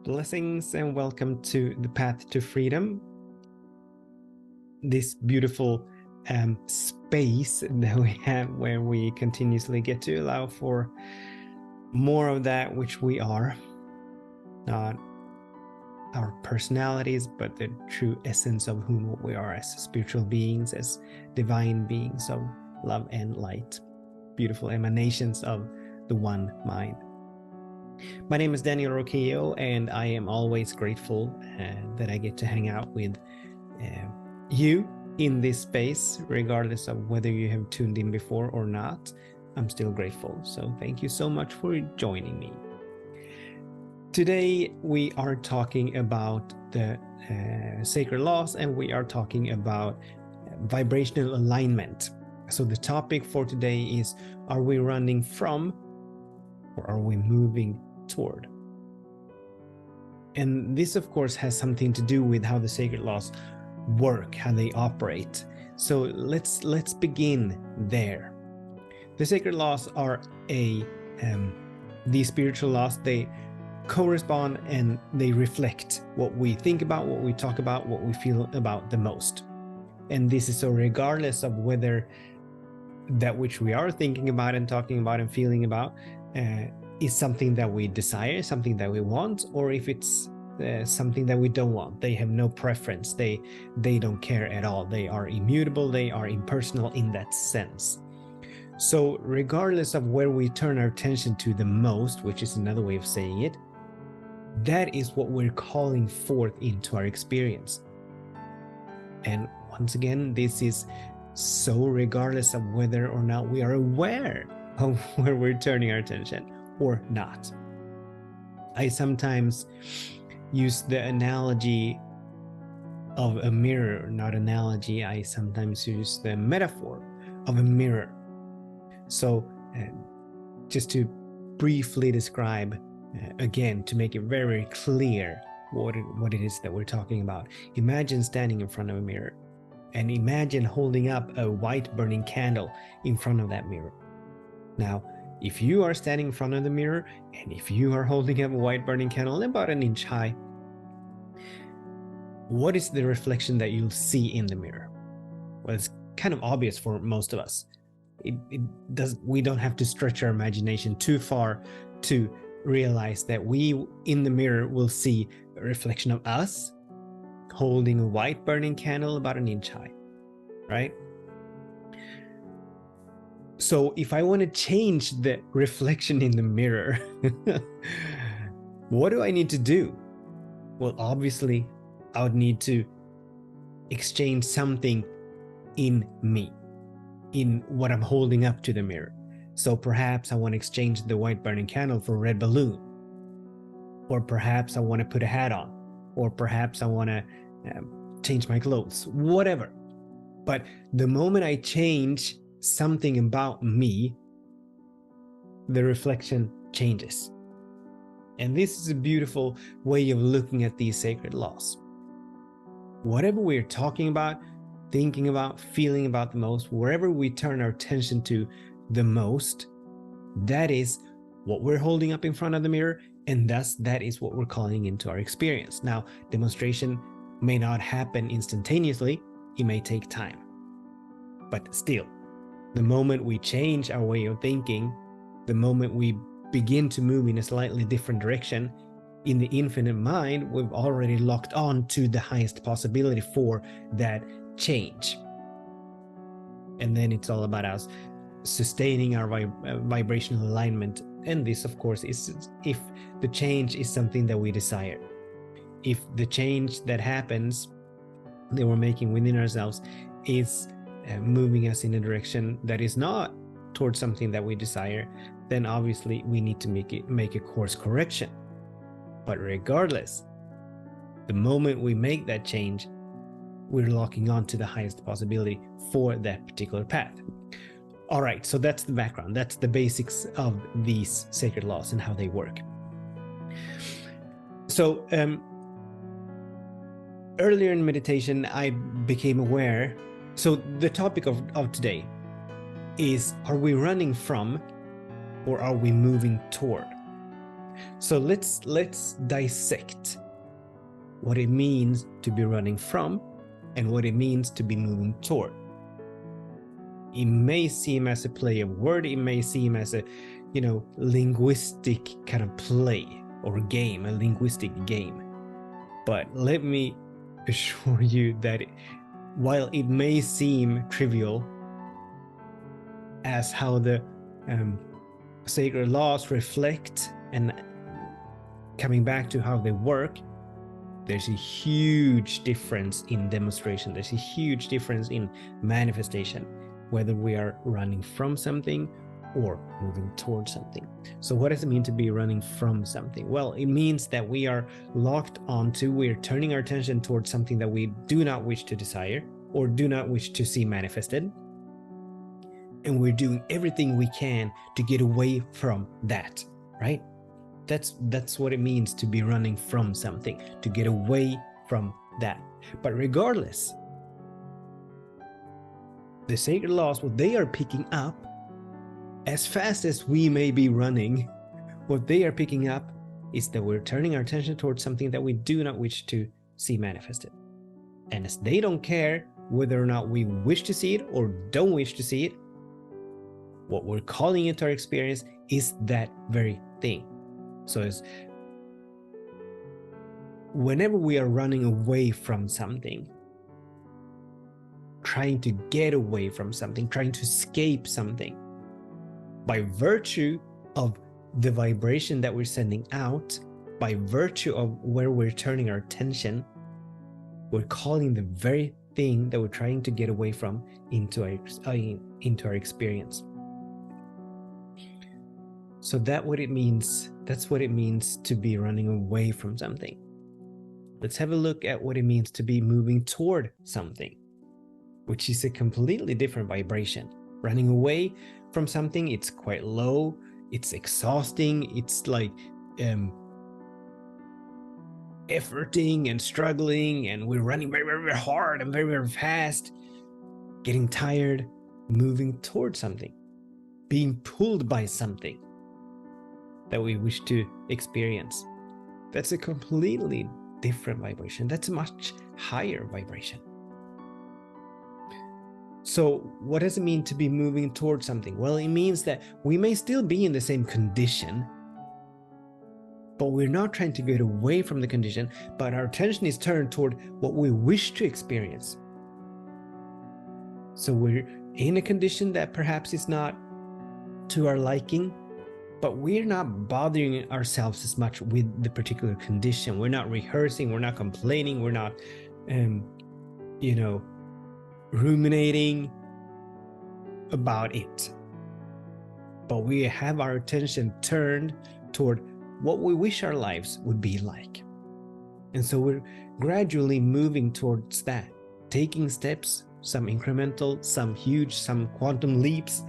Blessings and welcome to the Path to Freedom. This beautiful space that we have where we continuously get to allow for more of that which we are. Not our personalities, but the true essence of whom we are as spiritual beings, as divine beings of love and light. Beautiful emanations of the one mind. My name is Daniel Roquillo, and I am always grateful that I get to hang out with you in this space, regardless of whether you have tuned in before or not. I'm still grateful. So thank you so much for joining me. Today, we are talking about the sacred laws, and we are talking about vibrational alignment. So the topic for today is, are we running from or are we moving toward? And this, of course, has something to do with how the sacred laws work, how they operate. So let's begin there. The sacred laws are these spiritual laws. They correspond and they reflect what we think about, what we talk about, what we feel about the most. And this is so regardless of whether that which we are thinking about and talking about and feeling about is something that we desire, something that we want, or if it's something that we don't want. They have no preference. They don't care at all. They are immutable. They are impersonal in that sense. So regardless of where we turn our attention to the most, which is another way of saying it, that is what we're calling forth into our experience. And once again, this is so regardless of whether or not we are aware of where we're turning our attention or not. I sometimes use the analogy of a mirror, not analogy. I sometimes use the metaphor of a mirror. So just to briefly describe again, to make it very clear what it is that we're talking about. Imagine standing in front of a mirror, and imagine holding up a white burning candle in front of that mirror. Now, if you are standing in front of the mirror, and if you are holding up a white burning candle about an inch high, what is the reflection that you'll see in the mirror? Well, it's kind of obvious for most of us. We don't have to stretch our imagination too far to realize that we in the mirror will see a reflection of us holding a white burning candle about an inch high, right? So if I want to change the reflection in the mirror, what do I need to do? Well, obviously, I would need to exchange something in me, in what I'm holding up to the mirror. So perhaps I want to exchange the white burning candle for a red balloon. Or perhaps I want to put a hat on. Or perhaps I want to change my clothes, whatever. But the moment I change something about me, the reflection changes. And this is a beautiful way of looking at these sacred laws. Whatever we're talking about, thinking about, feeling about the most, wherever we turn our attention to the most, that is what we're holding up in front of the mirror, and thus that is what we're calling into our experience. Now, demonstration may not happen instantaneously, it may take time. But still, the moment we change our way of thinking, the moment we begin to move in a slightly different direction, in the infinite mind, we've already locked on to the highest possibility for that change. And then it's all about us sustaining our vibrational alignment. And this, of course, is if the change is something that we desire. If the change that happens that we're making within ourselves is moving us in a direction that is not towards something that we desire, then obviously we need to make a course correction. But regardless, the moment we make that change, we're locking on to the highest possibility for that particular path. All right, so that's the background. That's the basics of these sacred laws and how they work. So earlier in meditation, I became aware. So the topic of today is, are we running from or are we moving toward? So let's dissect what it means to be running from and what it means to be moving toward. It may seem as a play of word, it may seem as a, linguistic kind of play or game, a linguistic game. But let me assure you that while it may seem trivial as how the sacred laws reflect and coming back to how they work, there's a huge difference in demonstration. There's a huge difference in manifestation, whether we are running from something or moving towards something. So what does it mean to be running from something? Well, it means that we are locked onto, we're turning our attention towards something that we do not wish to desire or do not wish to see manifested. And we're doing everything we can to get away from that, right? That's what it means to be running from something, to get away from that. But regardless, the sacred laws, what they are picking up, as fast as we may be running, what they are picking up is that we're turning our attention towards something that we do not wish to see manifested. And as they don't care whether or not we wish to see it or don't wish to see it, what we're calling into our experience is that very thing. So as whenever we are running away from something, trying to get away from something, trying to escape something, by virtue of the vibration that we're sending out, by virtue of where we're turning our attention, we're calling the very thing that we're trying to get away from into our experience. So that's what it means to be running away from something. Let's have a look at what it means to be moving toward something, which is a completely different vibration. Running away from something, it's quite low, it's exhausting, it's like efforting and struggling, and we're running very, very, very hard and very, very fast, getting tired. Moving towards something, being pulled by something that we wish to experience. That's a completely different vibration. That's a much higher vibration. So what does it mean to be moving towards something? Well, it means that we may still be in the same condition, but we're not trying to get away from the condition, but our attention is turned toward what we wish to experience. So we're in a condition that perhaps is not to our liking, but we're not bothering ourselves as much with the particular condition. We're not rehearsing, we're not complaining, we're not, ruminating about it. But we have our attention turned toward what we wish our lives would be like. And so we're gradually moving towards that, taking steps, some incremental, some huge, some quantum leaps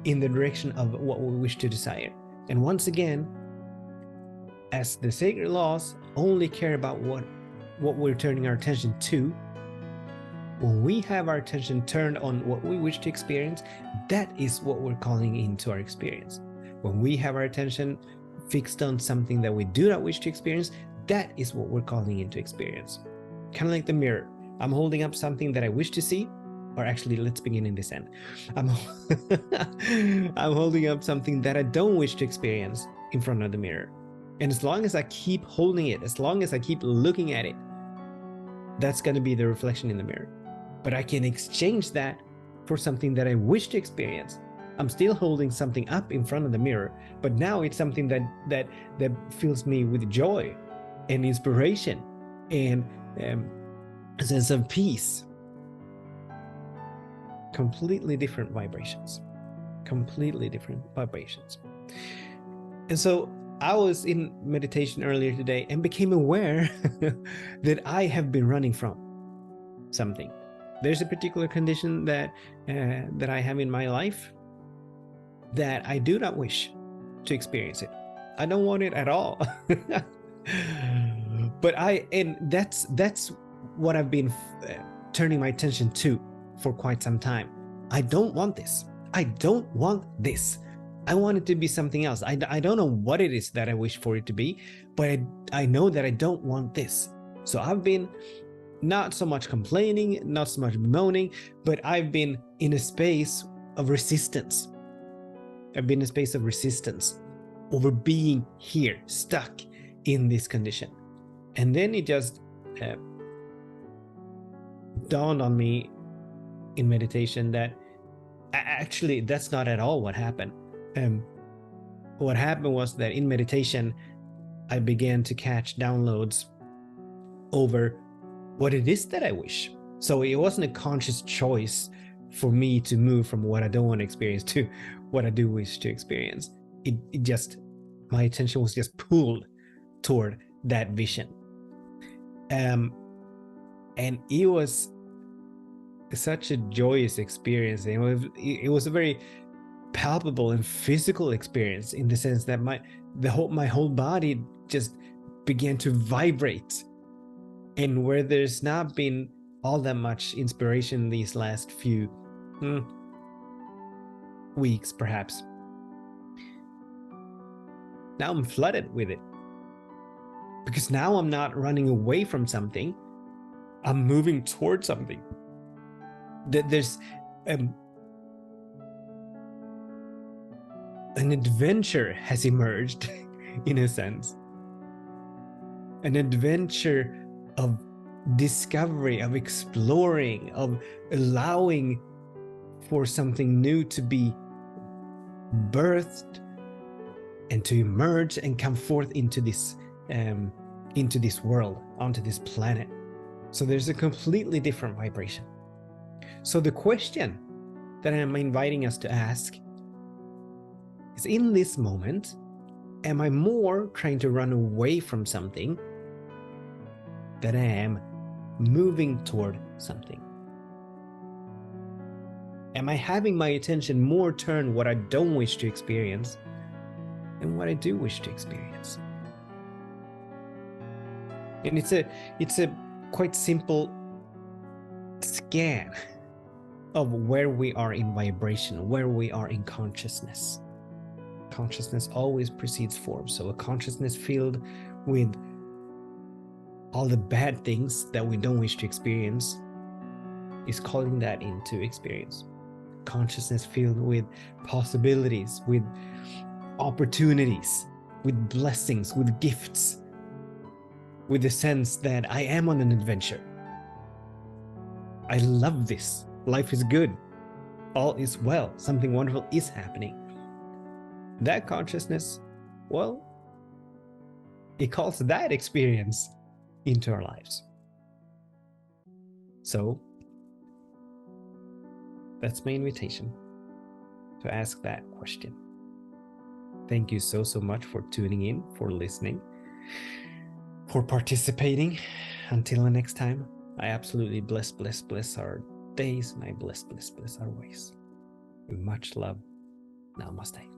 in the direction of what we wish to desire. And once again, as the sacred laws only care about what we're turning our attention to, when we have our attention turned on what we wish to experience, that is what we're calling into our experience. When we have our attention fixed on something that we do not wish to experience, that is what we're calling into experience. Kind of like the mirror. I'm holding up something that I wish to see, or actually, let's begin in this end. I'm holding up something that I don't wish to experience in front of the mirror. And as long as I keep holding it, as long as I keep looking at it, that's going to be the reflection in the mirror. But I can exchange that for something that I wish to experience. I'm still holding something up in front of the mirror, but now it's something that fills me with joy and inspiration and a sense of peace. Completely different vibrations. Completely different vibrations. And so I was in meditation earlier today and became aware that I have been running from something. There's a particular condition that I have in my life that I do not wish to experience it. I don't want it at all. But that's what I've been turning my attention to for quite some time. I don't want this. I don't want this. I want it to be something else. I don't know what it is that I wish for it to be, but I know that I don't want this. So I've been not so much complaining, not so much moaning, but I've been in a space of resistance. I've been in a space of resistance over being here, stuck in this condition. And then it just dawned on me in meditation that actually that's not at all what happened. What happened was that in meditation, I began to catch downloads over what it is that I wish. So it wasn't a conscious choice for me to move from what I don't want to experience to what I do wish to experience. It just, my attention was just pulled toward that vision. And it was such a joyous experience. It was a very palpable and physical experience, in the sense that my whole body just began to vibrate. And where there's not been all that much inspiration these last few weeks, perhaps, now I'm flooded with it. Because now I'm not running away from something, I'm moving towards something. There's an adventure has emerged, in a sense. An adventure of discovery, of exploring, of allowing for something new to be birthed and to emerge and come forth into this world, onto this planet. So there's a completely different vibration. So the question that I'm inviting us to ask is, in this moment, am I more trying to run away from something than I am moving toward something? Am I having my attention more turned what I don't wish to experience than what I do wish to experience? And it's a quite simple scan of where we are in vibration, where we are in consciousness. Consciousness always precedes form. So a consciousness filled with all the bad things that we don't wish to experience is calling that into experience. Consciousness filled with possibilities, with opportunities, with blessings, with gifts, with the sense that I am on an adventure. I love this. Life is good. All is well. Something wonderful is happening. That consciousness, well, it calls that experience into our lives. So that's my invitation, to ask that question. Thank you so much for tuning in, for listening, for participating. Until the next time, I absolutely bless our days, and I bless our ways. With much love. Namaste.